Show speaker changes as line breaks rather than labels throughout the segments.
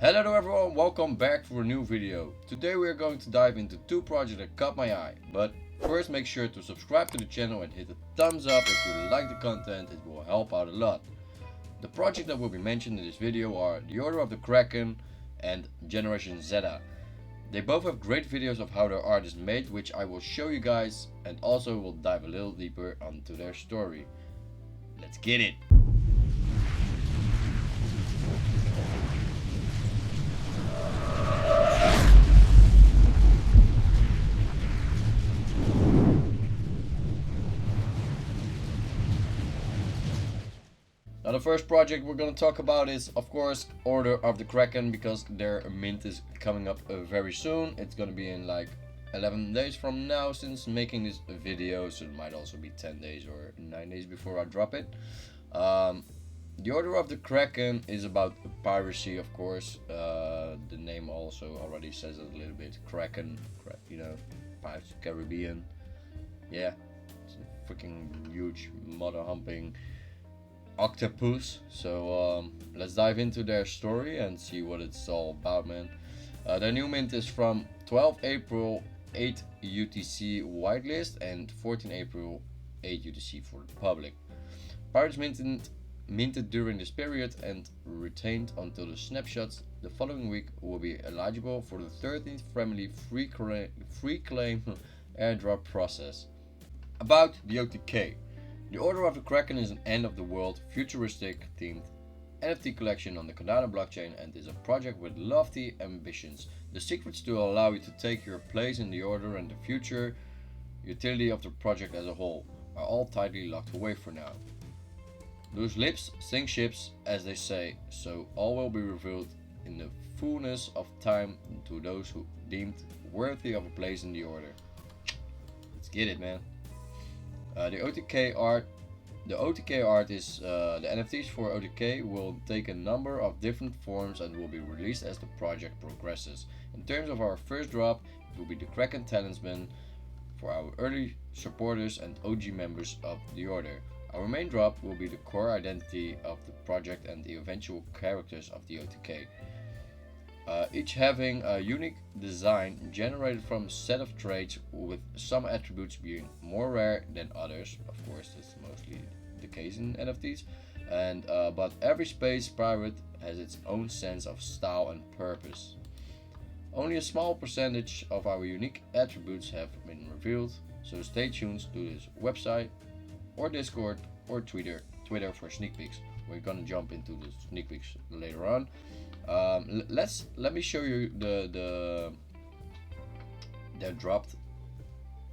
Hello to everyone, welcome back for a new video. Today we are going to dive into two projects that caught my eye. But first make sure to subscribe to the channel and hit the thumbs up if you like the content, it will help out a lot. The project that will be mentioned in this video are the Order of the Kraken and Generation Zeta. They both have great videos of how their art is made, which I will show you guys, and also will dive a little deeper onto their story. Let's get it! Now the first project we're going to talk about is of course Order of the Kraken, because their mint is coming up very soon. It's going to be in like 11 days from now since making this video, so it might also be 10 days or 9 days before I drop it. The Order of the Kraken is about piracy, of course. The name also already says it a little bit. Kraken, you know, Pirates of the Caribbean. Yeah, it's a freaking huge mother humping octopus. So let's dive into their story and see what it's all about, man. Their new mint is from 12 April 8 UTC whitelist and 14 April 8 UTC for the public. Pirates minted during this period and retained until the snapshots the following week will be eligible for the 13th friendly free claim airdrop process. About the OTK. The Order of the Kraken is an end-of-the-world, futuristic-themed NFT collection on the Cardano blockchain and is a project with lofty ambitions. The secrets to allow you to take your place in the Order and the future utility of the project as a whole are all tightly locked away for now. Loose lips sink ships, as they say, so all will be revealed in the fullness of time to those who deemed worthy of a place in the Order. Let's get it, man. The OTK art is the NFTs for OTK will take a number of different forms and will be released as the project progresses. In terms of our first drop, it will be the Kraken talisman for our early supporters and OG members of the Order. Our main drop will be the core identity of the project and the eventual characters of the OTK. Each having a unique design generated from a set of traits, with some attributes being more rare than others. Of course, that's mostly the case in NFTs. But every space pirate has its own sense of style and purpose. Only a small percentage of our unique attributes have been revealed, so stay tuned to this website or Discord or Twitter for sneak peeks. We're gonna jump into the sneak peeks later on. Let me show you their dropped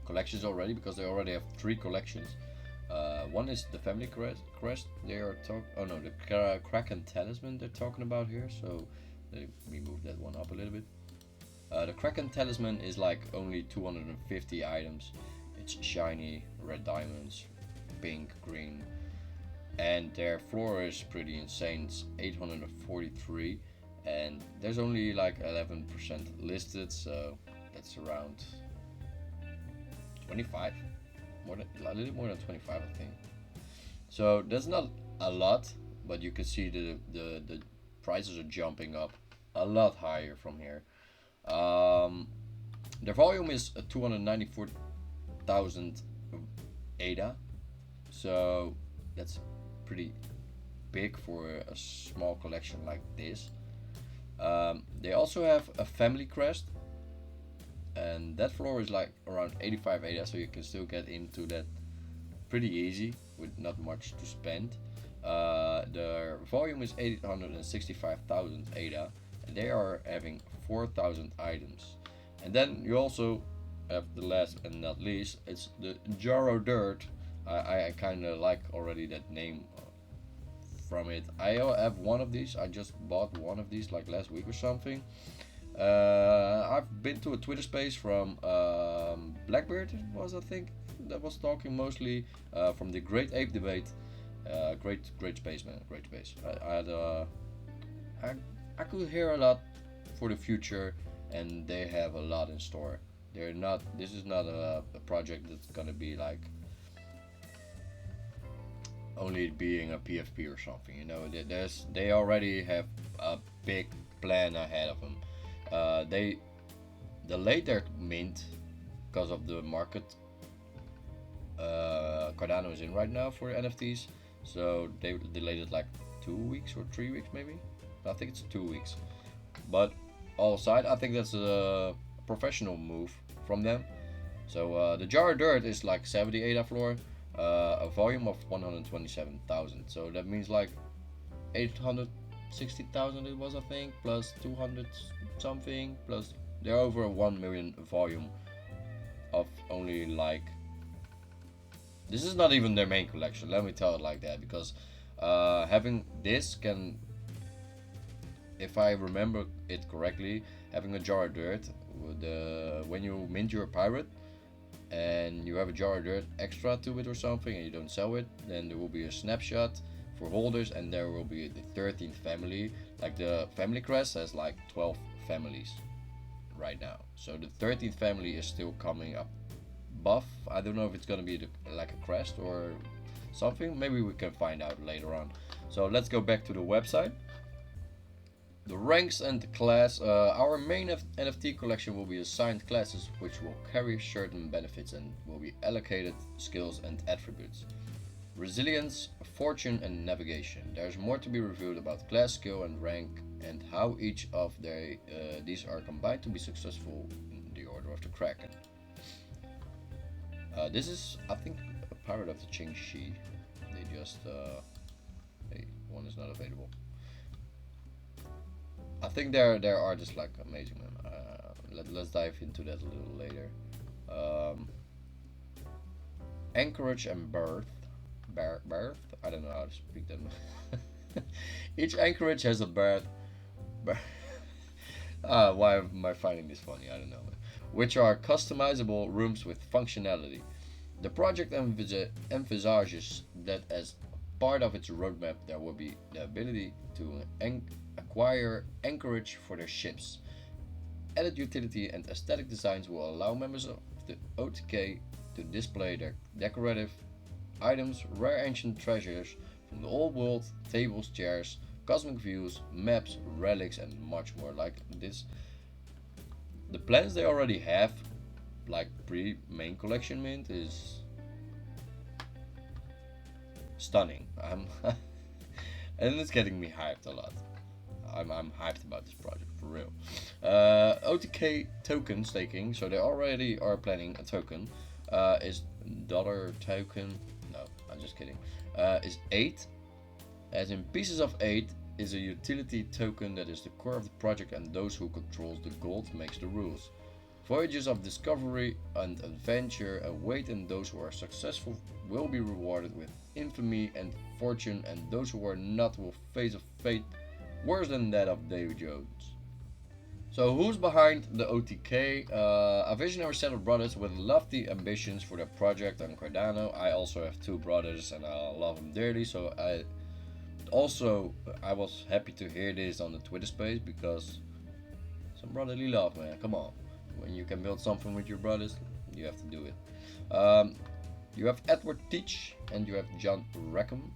collections already, because they already have 3 collections. One is the family crest. They are the Kraken talisman they're talking about here. So let me move that one up a little bit. The Kraken talisman is like only 250 items. It's shiny, red diamonds, pink, green, and their floor is pretty insane. It's 843. And there's only like 11% listed, so that's around 25, a little more than 25, I think. So that's not a lot, but you can see the prices are jumping up a lot higher from here. Their volume is 294,000 ADA, so that's pretty big for a small collection like this. They also have a family crest, and that floor is like around 85 ADA, so you can still get into that pretty easy with not much to spend. Their volume is 865,000 ADA, and they are having 4,000 items. And then you also have the last and not least, it's the Jaro Dirt. I kind of like already that name from it. I have one of these. I just bought one of these like last week or something. I've been to a Twitter space from Blackbeard, it was, I think, that was talking mostly from the Great Ape debate. Great space, man, great space. I could hear a lot for the future, and they have a lot in store. This is not a project that's gonna be like only being a PFP or something. You know, they already have a big plan ahead of them. They delayed their mint because of the market Cardano is in right now for NFTs. So they delayed it like 2 weeks or 3 weeks maybe. I think it's 2 weeks. But all aside, I think that's a professional move from them. So the jar of dirt is like 78 ADA floor, a volume of 127,000. So that means like 860,000 it was, I think, plus 200 something, plus they're over 1 million volume of only like. This is not even their main collection, let me tell it like that, because having this can, if I remember it correctly, having a jar of dirt, when you mint your pirate and you have a jar of dirt extra to it or something and you don't sell it, then there will be a snapshot for holders and there will be the 13th family. Like the family crest has like 12 families right now. So the 13th family is still coming up buff. I don't know if it's gonna be like a crest or something. Maybe we can find out later on. So let's go back to the website. The ranks and the class. Our main NFT collection will be assigned classes which will carry certain benefits and will be allocated skills and attributes. Resilience, fortune and navigation. There's more to be revealed about class, skill and rank and how each of these are combined to be successful in the order of the Kraken. This is, I think, a pirate of the Qingxi. They just hey, one is not available. I think their art is like amazing, man. Let's dive into that a little later. Anchorage and birth. I don't know how to speak that. Each anchorage has a birth. Why am I finding this funny? I don't know. Which are customizable rooms with functionality. The project emphasizes that as part of its roadmap, there will be the ability to acquire anchorage for their ships. Added utility and aesthetic designs will allow members of the OTK to display their decorative items, rare ancient treasures from the old world, tables, chairs, cosmic views, maps, relics, and much more like this. The plans they already have, like pre-main collection mint, is stunning. And it's getting me hyped a lot. I'm hyped about this project for real. OTK token staking, so they already are planning a token. Is dollar token? No, I'm just kidding. Is 8, as in pieces of 8, is a utility token that is the core of the project, and those who controls the gold makes the rules. Voyages of discovery and adventure await, and those who are successful will be rewarded with infamy and fortune, and those who are not will face a fate worse than that of Davy Jones. So who's behind the OTK? A visionary set of brothers with lofty ambitions for their project on Cardano. I also have 2 brothers and I love them dearly, so I was happy to hear this on the Twitter space, because some brotherly love, man. Come on, when you can build something with your brothers, you have to do it. You have Edward Teach and you have John Rackham.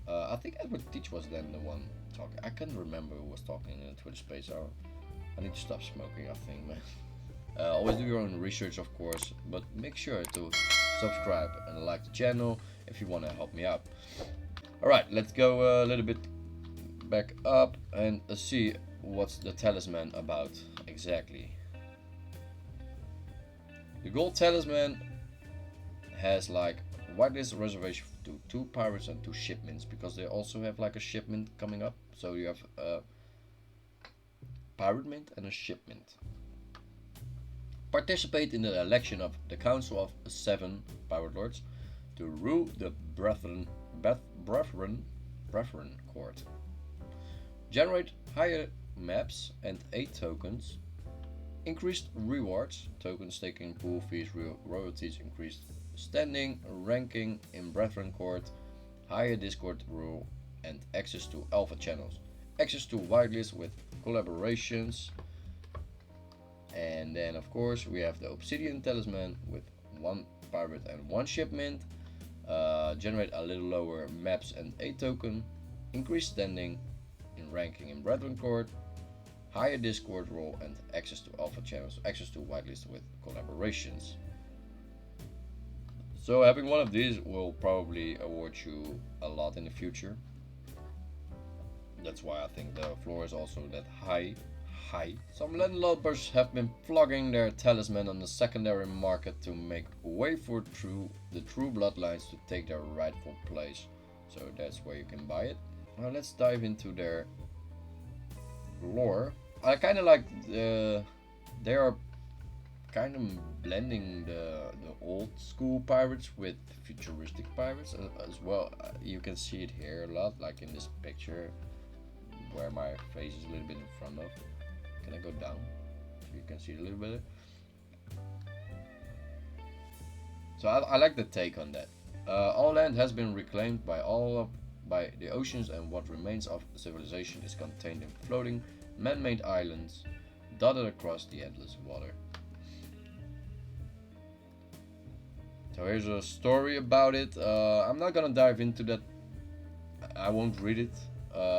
I think Edward Teach was then the one talking. I can't remember who was talking in the Twitter space. I need to stop smoking, I think, man. Always do your own research, of course, but make sure to subscribe and like the channel if you want to help me out. Alright, let's go a little bit back up and see what's the talisman about exactly. The gold talisman has like whitelist reservation to 2 pirates and 2 shipments, because they also have like a shipment coming up. So you have a pirate mint and a shipment. Participate in the election of the Council of 7 Pirate Lords to rule the Brethren Court. Generate higher maps and 8 tokens. Increased rewards, token staking, pool fees, royalties, increased standing, ranking in Brethren Court, higher Discord rule, and access to alpha channels. Access to whitelist with collaborations. And then of course we have the Obsidian Talisman with 1 pirate and 1 shipment. Generate a little lower maps and 8 token. Increase standing in ranking in Brethren Court. higher Discord role, and access to alpha channels, access to whitelist with collaborations. So having one of these will probably award you a lot in the future. That's why I think the floor is also that high. Some landlubbers have been flogging their talisman on the secondary market to make way for the true bloodlines to take their rightful place. So that's where you can buy it. Now let's dive into their lore. I kind of like they are kind of blending the old school pirates with futuristic pirates as well. You can see it here a lot, like in this picture where my face is a little bit in front of. Can I go down so you can see it a little bit? So I like the take on that. All land has been reclaimed by the oceans, and what remains of civilization is contained in floating man-made islands dotted across the endless water. So here's a story about it. I'm not gonna dive into that. I won't read it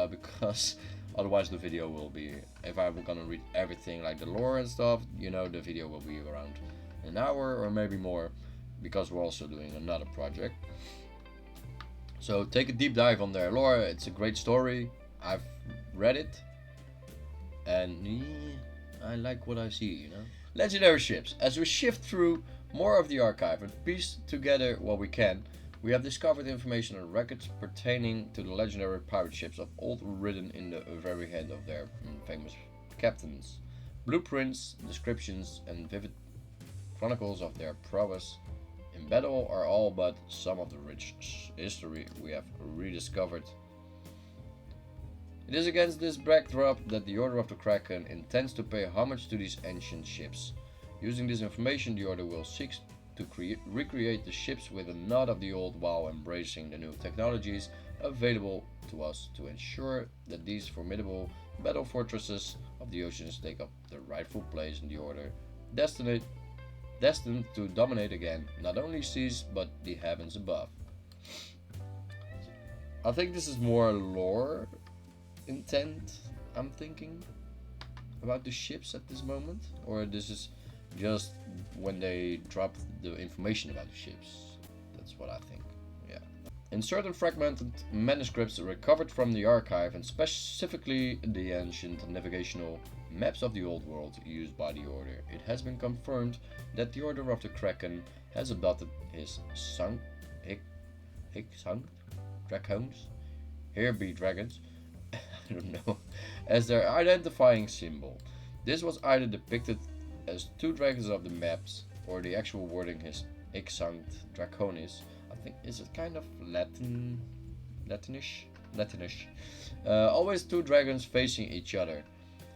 because otherwise the video will be, if I'm gonna read everything like the lore and stuff, you know, the video will be around an hour or maybe more, because we're also doing another project. So take a deep dive on their lore. It's a great story. I've read it and yeah, I like what I see, you know. Legendary ships. As we shift through more of the archive and piece together what we can, we have discovered information and records pertaining to the legendary pirate ships of old written in the very head of their famous captains. Blueprints, descriptions, and vivid chronicles of their prowess in battle are all but some of the rich history we have rediscovered. It is against this backdrop that the Order of the Kraken intends to pay homage to these ancient ships. Using this information, the Order will seek to recreate the ships with a nod of the old while embracing the new technologies available to us to ensure that these formidable battle fortresses of the oceans take up their rightful place in the Order, destined to dominate again not only seas but the heavens above. I think this is more lore intent, I'm thinking, about the ships at this moment, or this is just when they dropped the information about the ships. That's what I think. Yeah. In certain fragmented manuscripts recovered from the archive, and specifically the ancient navigational maps of the old world used by the Order, it has been confirmed that the Order of the Kraken has adopted his Dracones, here be dragons, I don't know, as their identifying symbol. This was either depicted as two dragons of the maps, or the actual wording is Exsanct Draconis. I think, is it kind of Latinish? Always two dragons facing each other.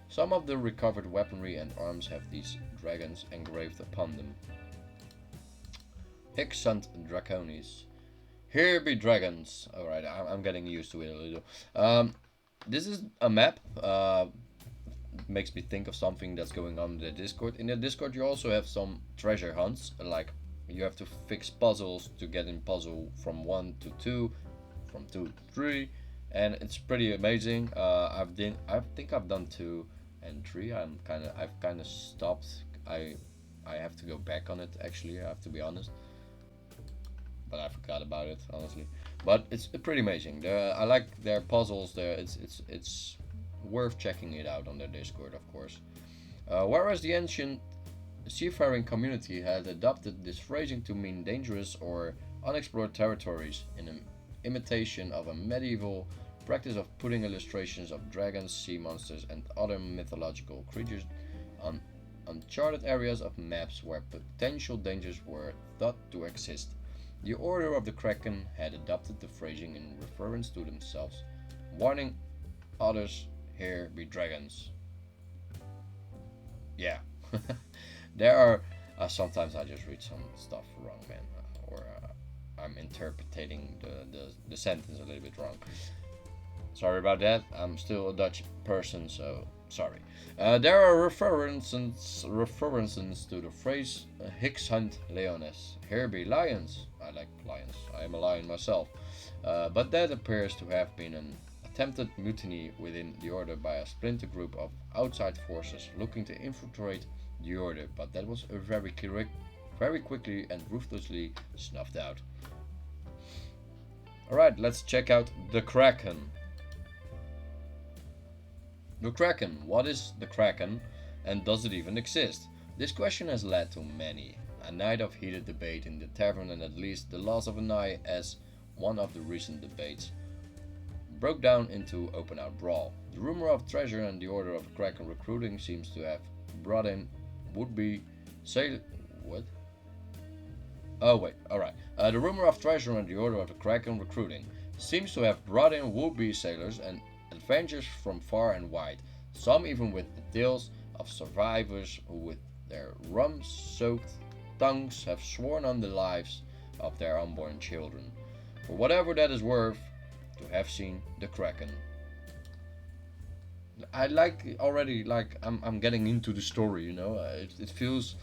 Some of the recovered weaponry and arms have these dragons engraved upon them. Exsanct Draconis. Here be dragons. Alright, I'm getting used to it a little. This is a map. Makes me think of something that's going on in the Discord. In the Discord you also have some treasure hunts, like you have to fix puzzles to get in puzzle from 1 to 2, from 2 to 3, and it's pretty amazing. I think I've done 2 and 3. I've kind of stopped. I have to go back on it, actually, I have to be honest, but I forgot about it, honestly. But it's pretty amazing. I like their puzzles there. It's worth checking it out on their Discord, of course. Whereas the ancient seafaring community had adopted this phrasing to mean dangerous or unexplored territories, in an imitation of a medieval practice of putting illustrations of dragons, sea monsters, and other mythological creatures on uncharted areas of maps where potential dangers were thought to exist. The Order of the Kraken had adopted the phrasing in reference to themselves, warning others, here be dragons. Yeah. There are sometimes I just read some stuff wrong, man, or I'm interpreting the sentence a little bit wrong. Sorry about that. I'm still a Dutch person, so sorry. There are references to the phrase Hicks hunt leones. Here be lions. I like lions. I am a lion myself. But that appears to have been a attempted mutiny within the order by a splinter group of outside forces looking to infiltrate the order, but that was very quickly and ruthlessly snuffed out. Alright, let's check out the Kraken. The Kraken. What is the Kraken, and does it even exist? This question has led to many a night of heated debate in the tavern, and at least the loss of an eye as one of the recent debates broke down into open-out brawl. The rumor of treasure and the order of the Kraken recruiting seems to have brought in would-be sail. What? Oh wait, alright. The rumor of treasure and the order of the Kraken recruiting seems to have brought in would-be sailors and adventurers from far and wide, some even with the tales of survivors who with their rum-soaked tongues have sworn on the lives of their unborn children, for whatever that is worth, to have seen the Kraken. I like already, like I'm getting into the story, you know. It feels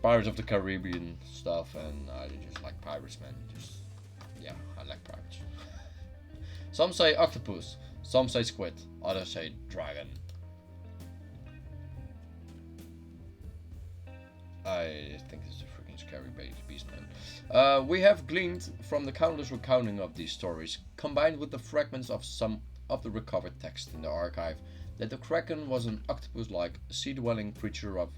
Pirates of the Caribbean stuff, and I just like pirates, man. Just yeah, I like pirates. Some say octopus, some say squid, others say dragon. I think it's a freaking scary beast, man. We have gleaned from the countless recounting of these stories, combined with the fragments of some of the recovered text in the archive, that the Kraken was an octopus-like, sea-dwelling creature of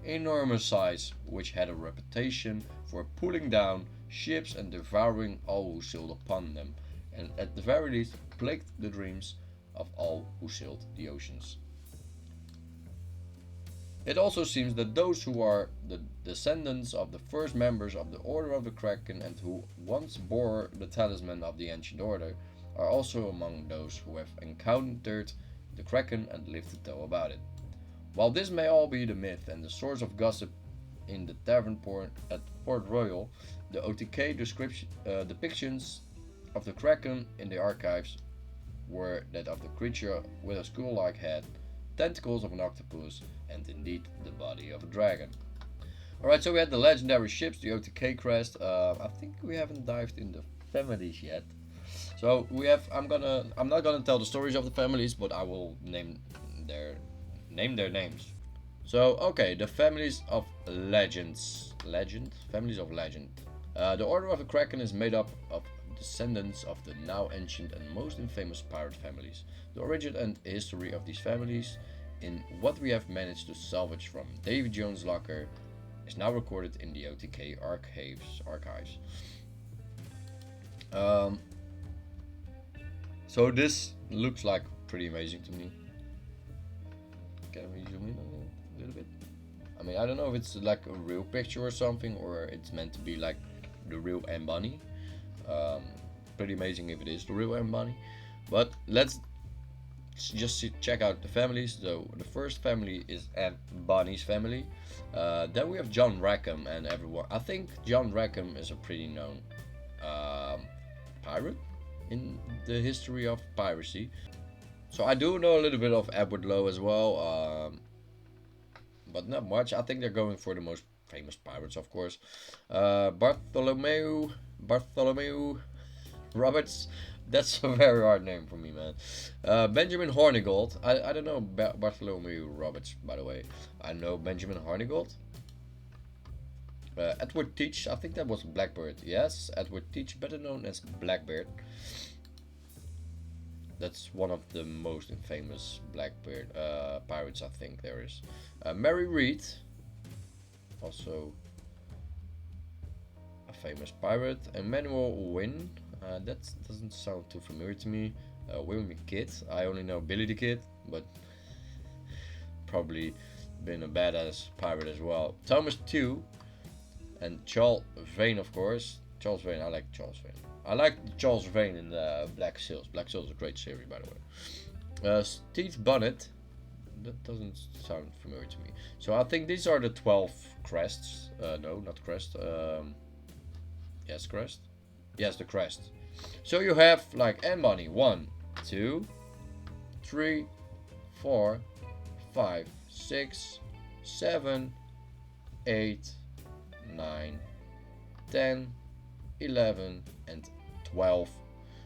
enormous size, which had a reputation for pulling down ships and devouring all who sailed upon them, and at the very least plagued the dreams of all who sailed the oceans. It also seems that those who are the descendants of the first members of the Order of the Kraken and who once bore the talisman of the Ancient Order are also among those who have encountered the Kraken and lived to tell about it. While this may all be the myth and the source of gossip in the tavern at Port Royal, the OTK depictions of the Kraken in the archives were that of the creature with a skull-like head, tentacles of an octopus, and indeed the body of a dragon. Alright, so we had the legendary ships, the OTK crest. I think we haven't dived in the families yet. So we have. I'm not gonna tell the stories of the families, but I will name their names. So okay, the families of legends. Families of legend. The Order of the Kraken is made up of descendants of the now ancient and most infamous pirate families. The origin and history of these families, in what we have managed to salvage from Davy Jones' locker, is now recorded in the OTK archives. So this looks like pretty amazing to me. Can we zoom in a little bit? I mean, I don't know if it's like a real picture or something, or it's meant to be like the real M Bunny. Pretty amazing if it is the real M Bunny. But let's just check out the families. So the first family is M Bunny's family. Then we have John Rackham and everyone. I think John Rackham is a pretty known pirate in the history of piracy. So I do know a little bit of Edward Lowe as well, but not much. I think they're going for the most famous pirates, of course. Bartholomew Roberts. That's a very hard name for me, man. Benjamin Hornigold. I don't know Bartholomew Roberts, by the way. I know Benjamin Hornigold. Edward Teach. I think that was Blackbird. Yes, Edward Teach, better known as Blackbeard. That's one of the most infamous Blackbeard pirates, I think there is. Mary Read, also a famous pirate. Emmanuel Wynne, that doesn't sound too familiar to me. William Kidd, I only know Billy the Kid, but probably been a badass pirate as well. Thomas Tew and Charles Vane, of course. Charles Vane, I like Charles Vane. I like Charles Vane in the Black Sails. Black Sails is a great series, by the way. Steve Bonnet. That doesn't sound familiar to me. So I think these are the 12 crests. No, not crest. Yes, crest. Yes, the crest. So you have like M Money. 1, 2, 3, 4, 5, 6, 7, 8, 9, 10, 11 and 12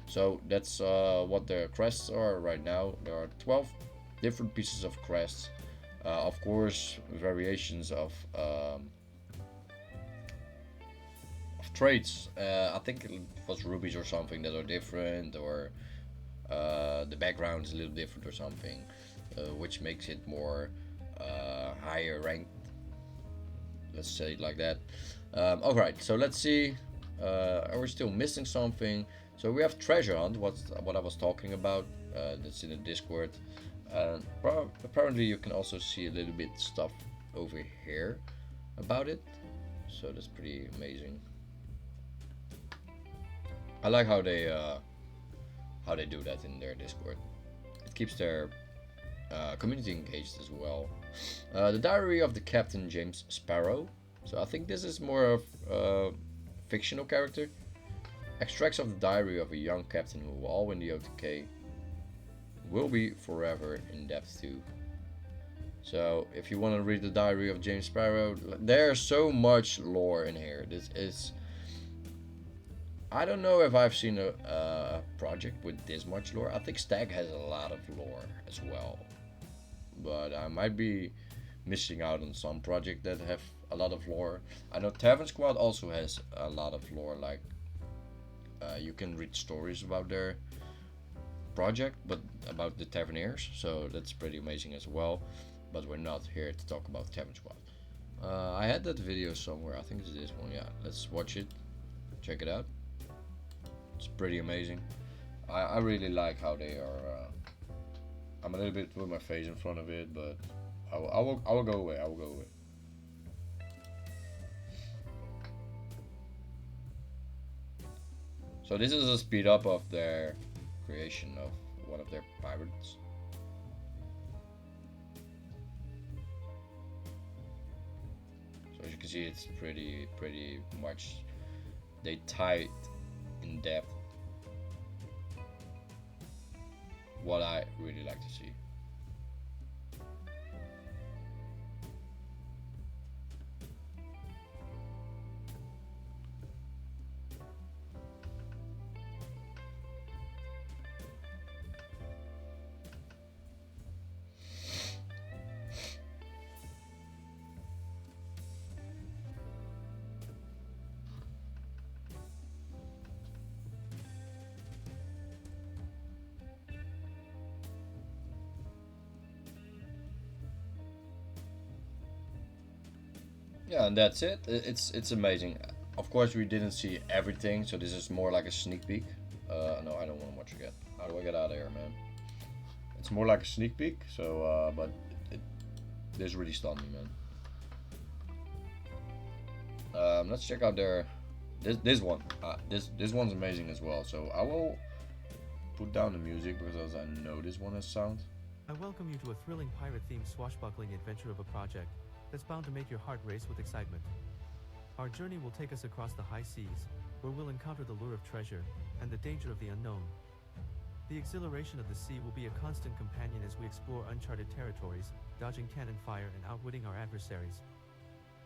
So that's what their crests are right now. There are 12 different pieces of crests. Of course, variations of traits. I think it was rubies or something that are different, or the background is a little different or something, which makes it more higher ranked. Let's say it like that. All right, so let's see. Are we still missing something? So we have treasure hunt. What I was talking about. That's in the Discord. Apparently, you can also see a little bit stuff over here about it. So that's pretty amazing. I like how they do that in their Discord. It keeps their community engaged as well. The Diary of the Captain James Sparrow. So I think this is more of a fictional character. Extracts of the diary of a young captain who, while in the OTK, will be forever in depth too. So if you want to read the diary of James Sparrow, there's so much lore in here. This is, I don't know if I've seen a project with this much lore. I think Stag has a lot of lore as well, but I might be missing out on some project that have a lot of lore. I know Tavern Squad also has a lot of lore. Like you can read stories about their project, but about the Taverniers, so that's pretty amazing as well. But we're not here to talk about Tavern Squad. I had that video somewhere. I think it's this one. Yeah, let's watch it. Check it out. It's pretty amazing. I really like how they are. I'm a little bit with my face in front of it, but I will go away. I will go away. So this is a speed up of their creation of one of their pirates. So as you can see, it's pretty much they tied in depth. What I really like to see. Yeah, and that's it. It's amazing. Of course, we didn't see everything, so this is more like a sneak peek. No, I don't want to watch again. How do I get out of here, man? It's more like a sneak peek. So, but this really stunned me, man. Let's check out their this one. This one's amazing as well. So I will put down the music because I know this one has sound.
I welcome you to a thrilling pirate-themed swashbuckling adventure of a project that's bound to make your heart race with excitement. Our journey will take us across the high seas, where we'll encounter the lure of treasure and the danger of the unknown. The exhilaration of the sea will be a constant companion as we explore uncharted territories, dodging cannon fire and outwitting our adversaries.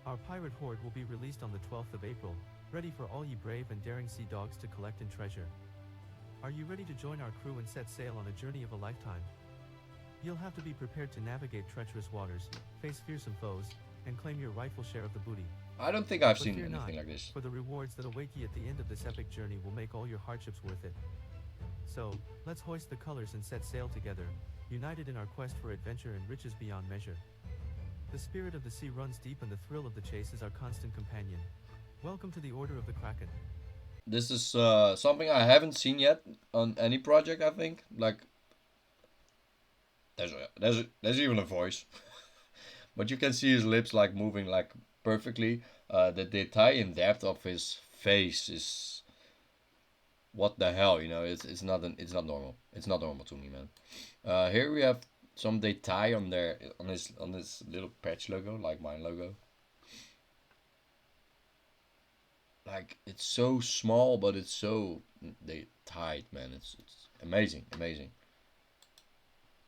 Our pirate horde will be released on the 12th of April, ready for all ye brave and daring sea dogs to collect and treasure. Are you ready to join our crew and set sail on a journey of a lifetime? You'll have to be prepared to navigate treacherous waters, face fearsome foes, and claim your rightful share of the booty.
I don't think I've
But
seen
fear
anything
not,
like this.
for the rewards that await ye at the end of this epic journey will make all your hardships worth it. So, let's hoist the colors and set sail together, united in our quest for adventure and riches beyond measure. The spirit of the sea runs deep and the thrill of the chase is our constant companion. Welcome to the Order of the Kraken.
This is something I haven't seen yet on any project. I think like there's even a voice, but you can see his lips like moving like perfectly. The detail in depth of his face is what the hell, you know? It's not normal. It's not normal to me, man. Here we have some detail on their on this little patch logo, like my logo. Like it's so small, but it's so they tight, man. It's amazing, amazing.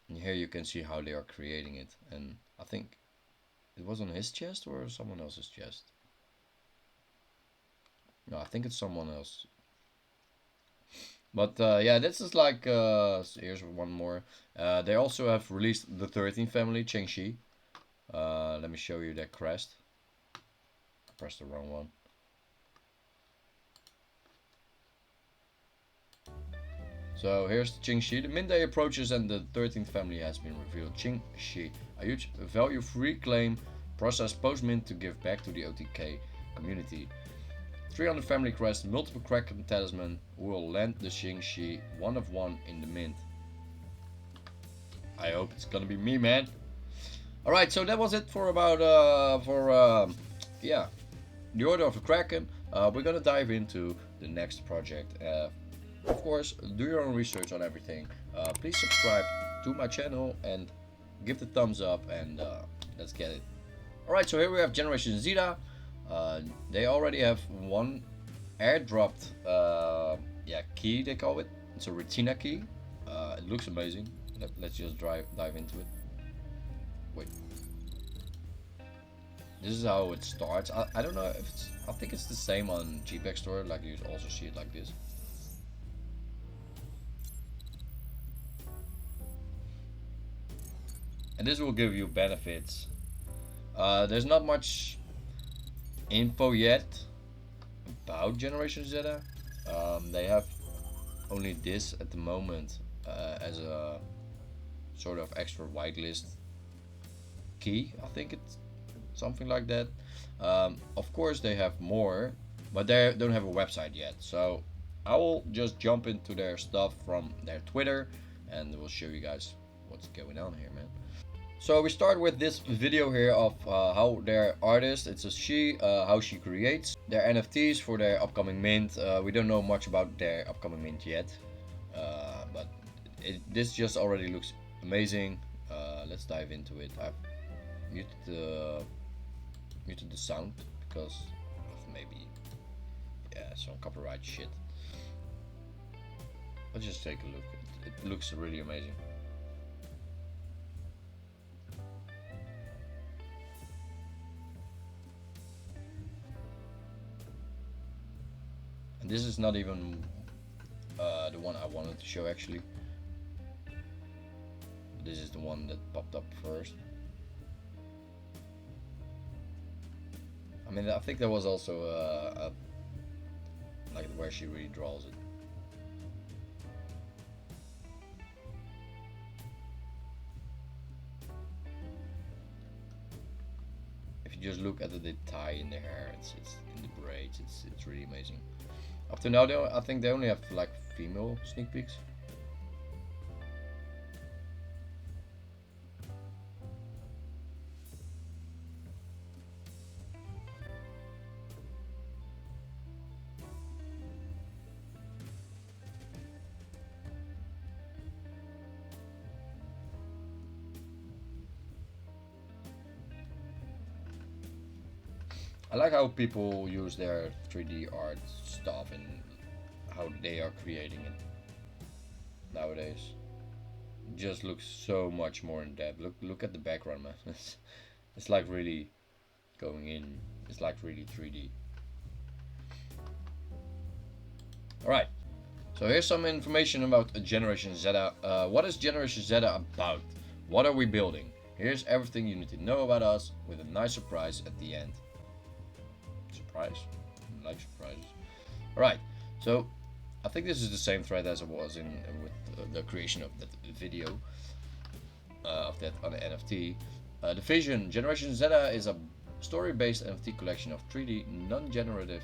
And here you can see how they are creating it, and I think it was on his chest or someone else's chest. No, I think it's someone else. But yeah, this is like here's one more. They also have released the 13th family, Chengxi. Let me show you that crest. I pressed the wrong one. So here's the Qingxi. The mint day approaches and the 13th family has been revealed. Qingxi, a huge value-free claim processed post-mint to give back to the OTK community. 300 family crest, multiple Kraken talisman who will land the Qingxi one of one in the mint. I hope it's gonna be me, man. Alright, so that was it for about yeah, the Order of the Kraken. We're gonna dive into the next project. Of course, do your own research on everything. Please subscribe to my channel and give the thumbs up, and let's get it. Alright, so here we have Generation Zeta. They already have one airdropped yeah, key, they call it. It's a retina key. It looks amazing. Let's just dive into it. Wait. This is how it starts. I don't know if it's... I think it's the same on JPEG Store. Like, you also see it like this. And this will give you benefits. There's not much info yet about Generation Zeta. They have only this at the moment as a sort of extra whitelist key. I think it's something like that. Of course they have more, but they don't have a website yet. So I will just jump into their stuff from their Twitter and we'll show you guys what's going on here, man. So we start with this video here of how their artist, it's a she, how she creates their NFTs for their upcoming mint. We don't know much about their upcoming mint yet, but this just already looks amazing. Let's dive into it. I've muted the sound because of maybe, yeah, some copyright shit. Let's just take a look. It looks really amazing. And this is not even the one I wanted to show actually. This is the one that popped up first. I mean, I think there was also like where she really draws it. If you just look at the tie in the hair, it's in the braids, it's really amazing. Up to now, I think they only have like female sneak peeks. I like how people use their 3D art stuff and how they are creating it nowadays. It just looks so much more in depth. Look at the background, man. It's like really going in. It's like really 3D. Alright, so here's some information about Generation Zeta. What is Generation Zeta about? What are we building? Here's everything you need to know about us with a nice surprise at the end. Surprise? I like surprises. Alright, so I think this is the same thread as it was in with the creation of that video of that on the NFT. The vision: Generation Zeta is a story-based NFT collection of 3D non-generative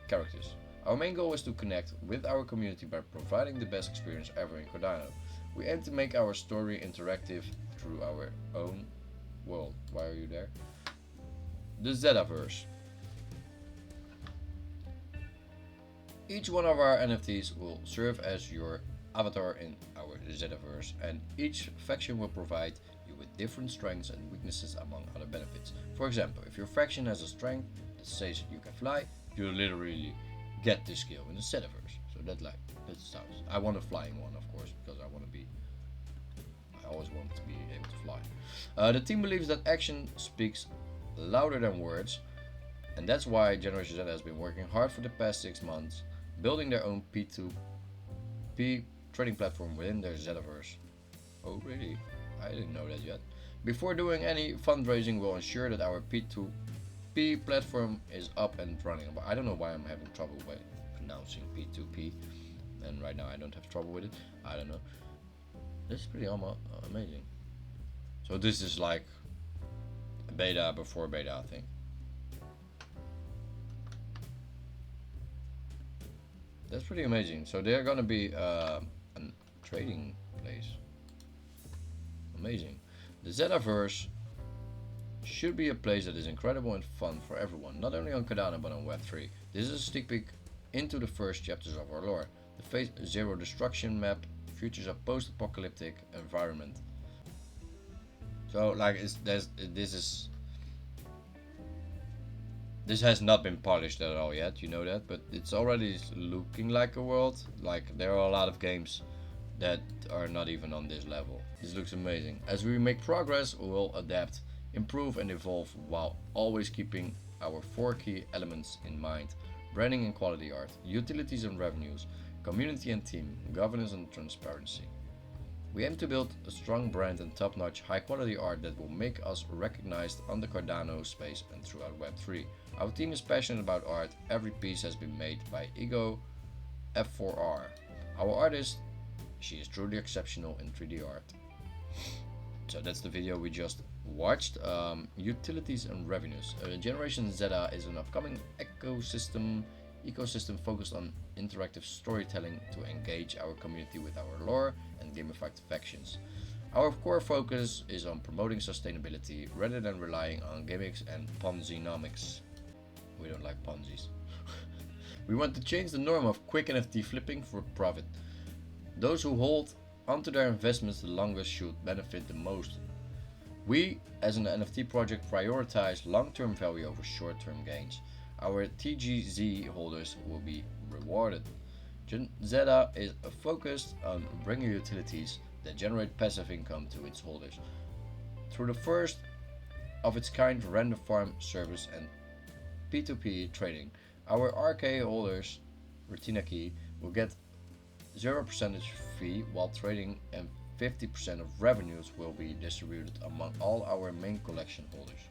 characters. Our main goal is to connect with our community by providing the best experience ever in Cardano. We aim to make our story interactive through our own world. Why are you there? The Zetaverse. Each one of our NFTs will serve as your avatar in our Zetaverse, and each faction will provide you with different strengths and weaknesses among other benefits. For example, if your faction has a strength that says you can fly, you literally get this skill in the Zetaverse. So that sounds. I want a flying one, of course, because I always want to be able to fly. The team believes that action speaks louder than words, and that's why Generation Z has been working hard for the past 6 months, building their own P2 P2P trading platform within their Zetaverse. Oh really? I didn't know that yet. Before doing any fundraising, we'll ensure that our P2P platform is up and running. But I don't know why I'm having trouble with pronouncing P2P, and right now I don't have trouble with it. I don't know. This is pretty amazing. So this is like beta before beta, I think. That's pretty amazing. So they're gonna be a trading place. Amazing. The Zetaverse should be a place that is incredible and fun for everyone, not only on Cardano but on Web3. This is a sneak peek into the first chapters of our lore. The Phase Zero Destruction map features a post-apocalyptic environment. So like this has not been polished at all yet, you know that, but it's already looking like a world. Like there are a lot of games that are not even on this level. This looks amazing. As we make progress, we'll adapt, improve and evolve while always keeping our 4 key elements in mind: branding and quality art, utilities and revenues, community and team, governance and transparency. We aim to build a strong brand and top-notch high-quality art that will make us recognized on the Cardano space and throughout Web3. Our team is passionate about art. Every piece has been made by Ego F4R. Our artist, she is truly exceptional in 3D art. So that's the video we just watched. Utilities and revenues. Generation Zeta is an upcoming ecosystem focused on interactive storytelling to engage our community with our lore and gamified factions. Our core focus is on promoting sustainability rather than relying on gimmicks and Ponzi-nomics. We don't like Ponzi's. We want to change the norm of quick NFT flipping for profit. Those who hold onto their investments the longest should benefit the most. We, as an NFT project, prioritize long-term value over short-term gains. Our TGZ holders will be rewarded. Zeta is focused on bringing utilities that generate passive income to its holders through the first of its kind random farm service and P2P trading. Our RK holders, Retina Key, will get 0% fee while trading, and 50% of revenues will be distributed among all our main collection holders.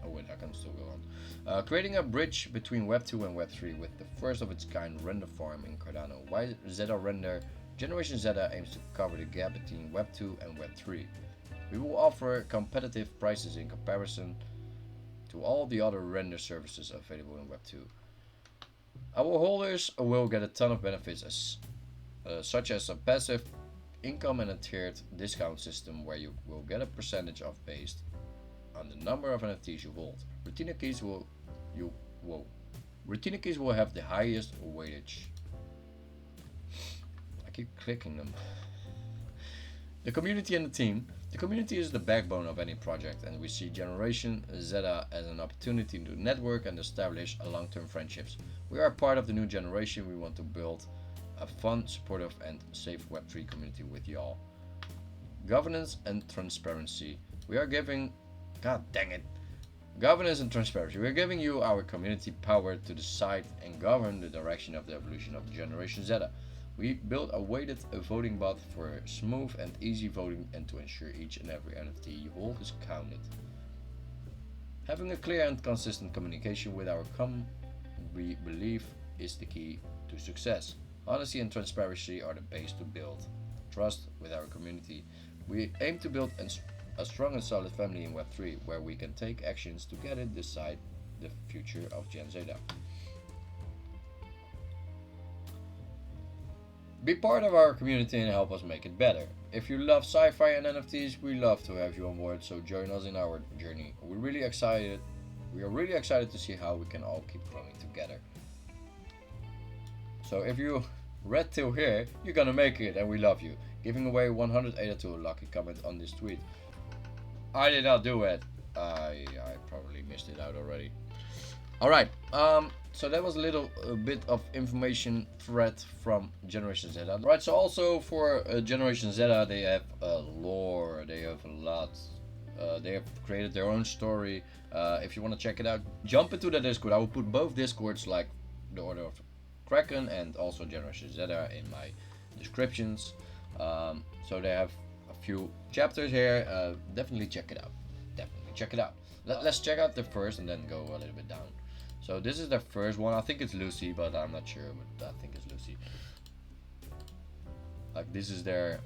Oh wait, I can still go on. Creating a bridge between Web 2 and Web 3 with the first of its kind render farm in Cardano. Why Zeta Render? Generation Zeta aims to cover the gap between Web 2 and Web 3. We will offer competitive prices in comparison to all the other render services available in Web 2. Our holders will get a ton of benefits such as a passive income and a tiered discount system where you will get a percentage of based on the number of NFTs you hold. Retina keys will have the highest weightage. I keep clicking them. The community and the team. The community is the backbone of any project, and we see Generation Zeta as an opportunity to network and establish long-term friendships. We are part of the new generation. We want to build a fun, supportive, and safe Web3 community with y'all. Governance and transparency. We are giving God dang it. Governance and transparency. We're giving you, our community, power to decide and govern the direction of the evolution of Generation Zeta. We built a weighted voting bot for smooth and easy voting and to ensure each and every NFT you hold is counted. Having a clear and consistent communication with our we believe is the key to success. Honesty and transparency are the base to build trust with our community. We aim to build a strong and solid family in Web3 where we can take actions together to decide the future of Gen Zeta. Be part of our community and help us make it better. If you love sci-fi and NFTs, we love to have you on board, so join us in our journey. We are really excited to see how we can all keep growing together. So if you read till here, you're gonna make it and we love you. Giving away 100 to a lucky comment on this tweet. I did not do it. I probably missed it out already. Alright, so that was a bit of information thread from Generation Zeta. Right, so also for Generation Zeta, they have a lore, they have a lot. They have created their own story. If you want to check it out, jump into the Discord. I will put both Discords like the order of Kraken and also Generation Zeta in my descriptions. So they have a few chapters here. Definitely check it out. Definitely check it out. Let's check out the first and then go a little bit down. So this is the first one. I think it's Lucy, but I'm not sure. But I think it's Lucy. Like this is their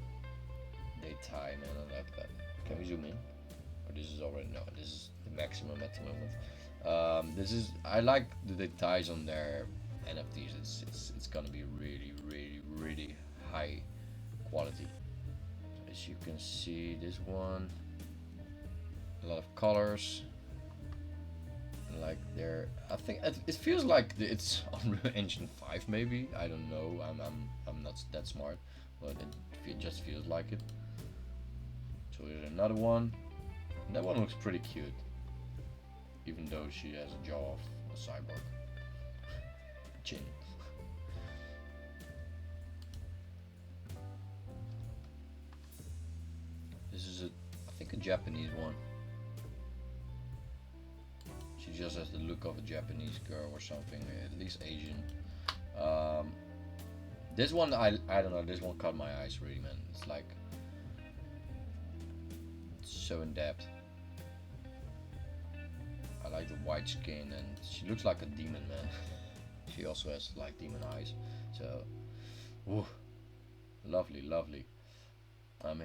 daytime, and I like that. Can we zoom in? Or this is already no. This is the maximum at the moment. This is I like the details on their NFTs. It's gonna be really high quality. So as you can see, this one, a lot of colors. Like there, I think it feels like it's Unreal Engine 5 maybe. I don't know. I'm not that smart, but it just feels like it. So here's another one. That one looks pretty cute, even though she has a jaw of a cyborg. Chin. This is I think a Japanese one. She just has the look of a Japanese girl or something, at least Asian. This one, I don't know, this one caught my eyes really, man. It's like, it's so in depth. I like the white skin and she looks like a demon, man. She also has like demon eyes. So, ooh, lovely, lovely.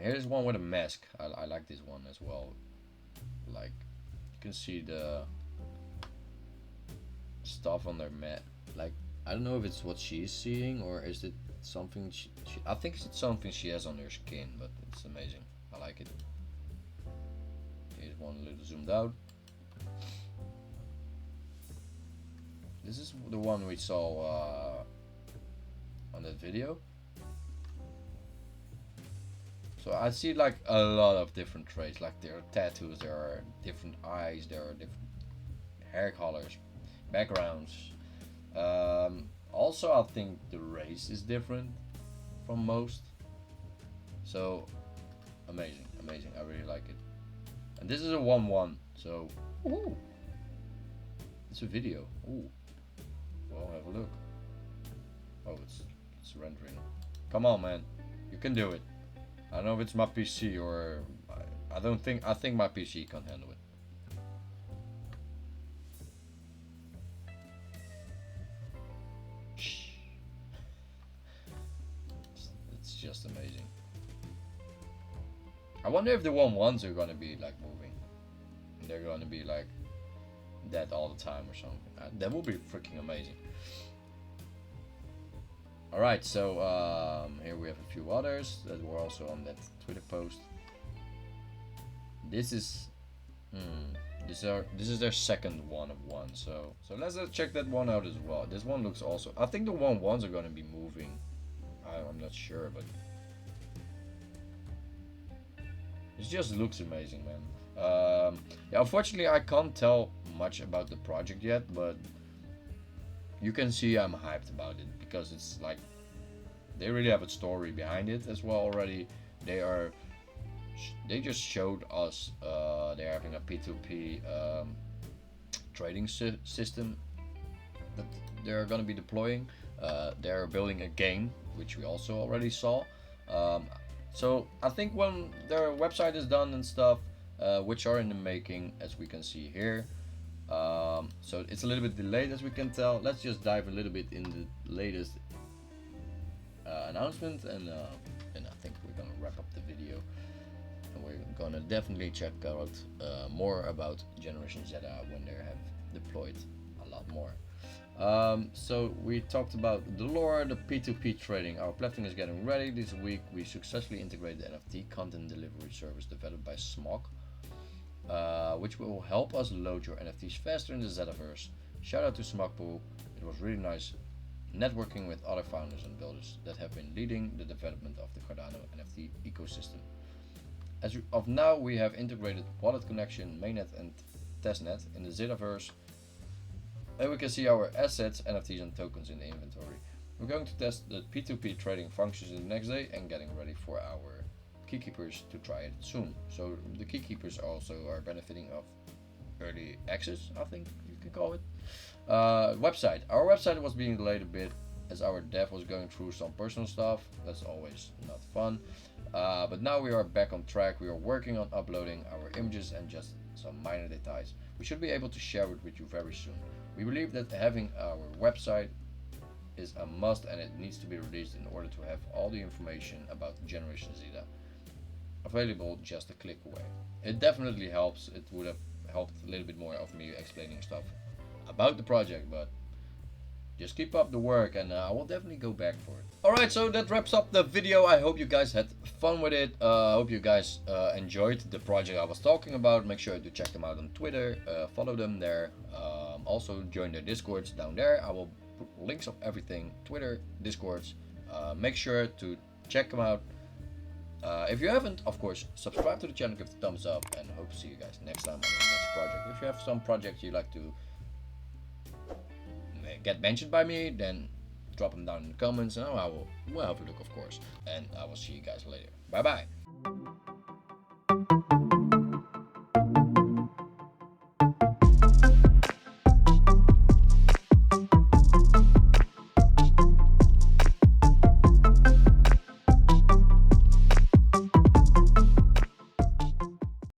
Here's one with a mask. I like this one as well. Like, you can see the stuff on their mat. Like, I don't know if it's what she's seeing or is it something I think it's something she has on her skin, but it's amazing. I like it. Here's one a little zoomed out. This is the one we saw on that video. So I see like a lot of different traits, like there are tattoos, there are different eyes, there are different hair colors, backgrounds. Also, I think the race is different from most. So amazing, amazing. I really like it. And this is a 1-1. So ooh, it's a video. Ooh, well, have a look. Oh, it's rendering. Come on, man, you can do it. I don't know if it's my PC or I think my PC can't handle it. It's just amazing. I wonder if the 1-1s are gonna be like moving. They're gonna be like that all the time or something. That would be freaking amazing. Alright, so here we have a few others that were also on that Twitter post. This is this is their second 1-of-1, so let's check that one out as well. This one looks also, I think the 1-1s are gonna be moving. I'm not sure, but it just looks amazing, man. Yeah, unfortunately I can't tell much about the project yet, but you can see I'm hyped about it because it's like they really have a story behind it as well already. They just showed us they're having a P2P trading system that they're going to be deploying. They're building a game, which we also already saw. So I think when their website is done and stuff, which are in the making, as we can see here. So it's a little bit delayed, as we can tell. Let's just dive a little bit in the latest announcement, and I think we're gonna wrap up the video, and we're gonna definitely check out more about Generation Zeta when they have deployed a lot more. So we talked about the lore, the P2P trading. Our platform is getting ready. This week we successfully integrated the NFT content delivery service developed by Smog, which will help us load your NFTs faster in the Zetaverse. Shout out to Smogpool. It was really nice networking with other founders and builders that have been leading the development of the Cardano NFT ecosystem. As of now, we have integrated wallet connection, mainnet and testnet in the Zetaverse, and we can see our assets, NFTs and tokens in the inventory. We're going to test the P2P trading functions in the next day and getting ready for our keykeepers to try it soon. So the keykeepers also are benefiting of early access, I think you can call it. Website. Our website was being delayed a bit as our dev was going through some personal stuff. That's always not fun. But now we are back on track. We are working on uploading our images and just some minor details. We should be able to share it with you very soon. We believe that having our website is a must, and it needs to be released in order to have all the information about Generation Zeta available just a click away. It definitely helps. It would have helped a little bit more of me explaining stuff about the project, but just keep up the work, and I will definitely go back for it. Alright, so that wraps up the video. I hope you guys had fun with it. I hope you guys enjoyed the project I was talking about. Make sure to check them out on Twitter, follow them there. Also join their Discords down there. I will put links of everything, Twitter, Discords. Make sure to check them out. If you haven't, of course, subscribe to the channel, give it a thumbs up, and hope to see you guys next time on the next project. If you have some projects you'd like to get mentioned by me, then drop them down in the comments, and I will have a look, of course. And I will see you guys later. Bye bye.